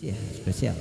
Ya, spesial.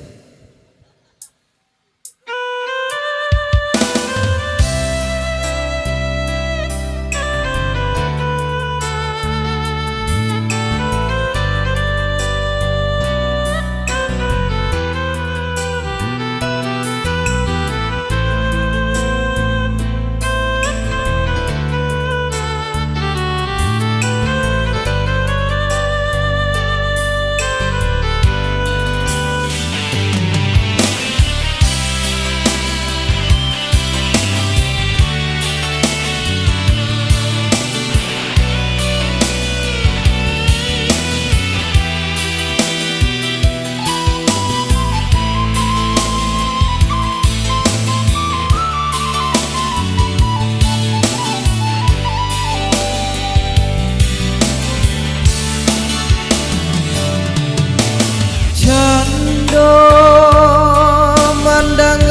Mandang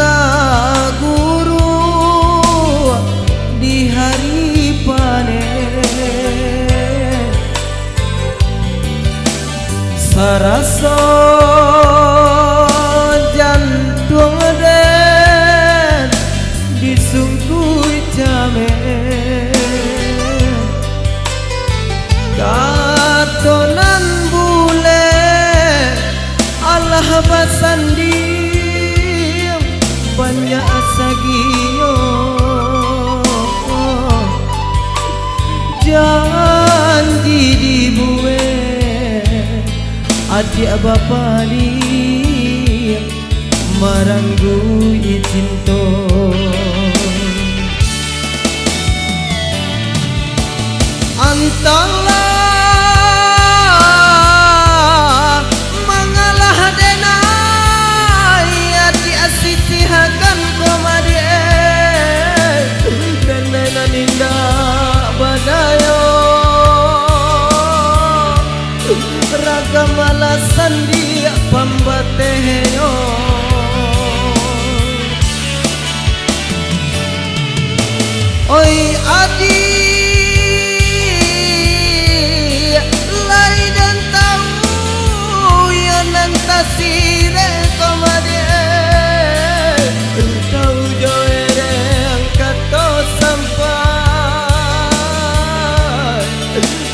guru di hari panen, sarasa jantung den disungkui jamen, katonan bule Allah basandi banyak sagiyo janji dibuwe adik bapali maranggu icinto antala sisihakan komade benena ninda badayo ragam alasan dia pambateyo oi adi lai dan tahu ya nantasire komade tahu joere angkat to sampai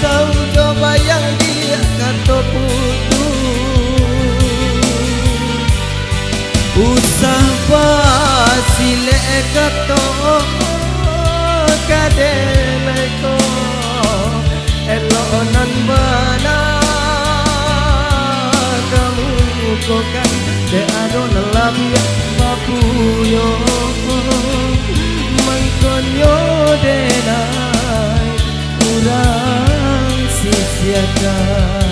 tahu coba yang dia kato putus usah pasile kato kadene ko elonan bana kamu kokan de adon labia papuyo mangkonyo denai urang sisiakan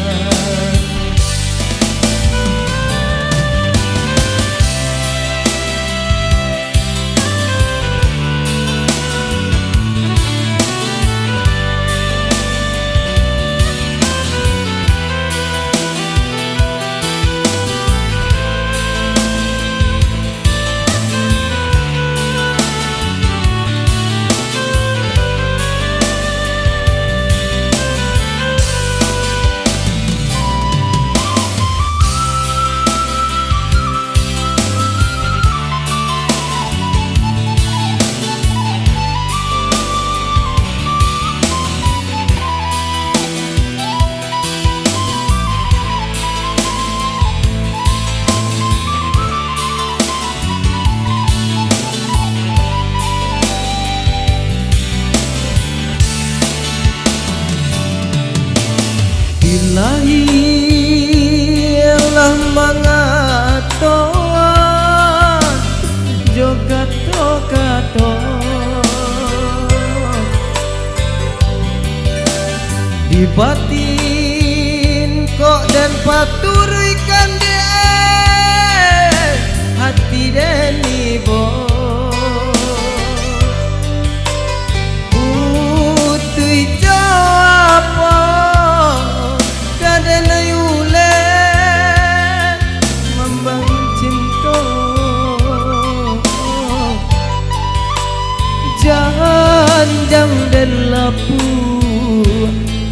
lahirlah mangatoan jogato-gato di batin kok dan paturikan dia hati dan ibo putih jawab jangan dan lapu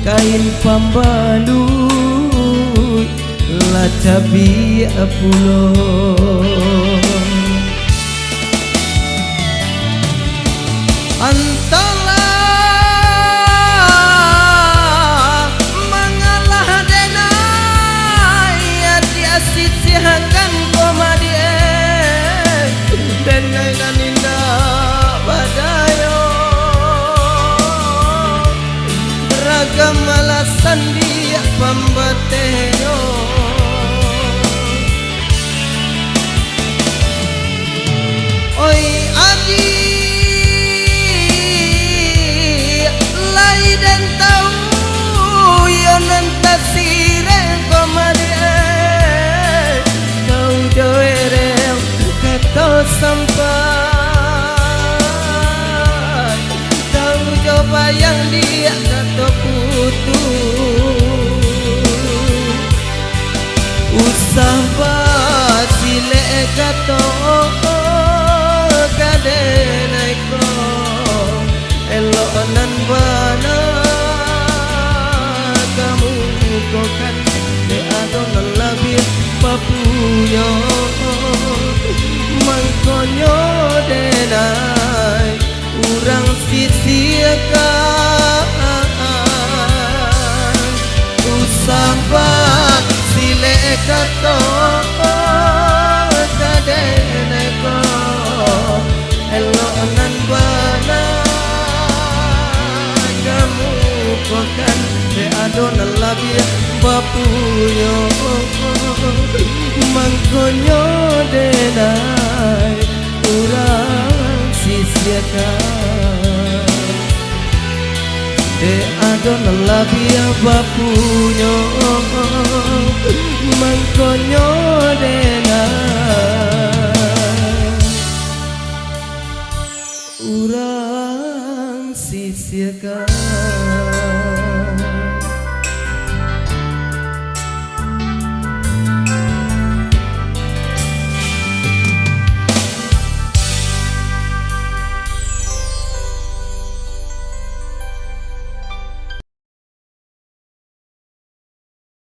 kain pambalu cabi pulo antala mengalah denai dia sisihakan komadie denai naninda badayo ragam alasan dia pambateo oi adi lai dan tahu yo nanta sireng komadie kau joereng kato sampai tahu coba yang dia kato putus usah basile kato kadenai ko elonan bana kamu ko kan de adon labir papuyo mangkonyo denai urang sisiakan usah sile kato kadenai ko elonan bana kamu kokan de adon labir bapuyo mangkonyo denai urang sisiakan de adon labir bapuyo mangkonyo denai urang sisiakan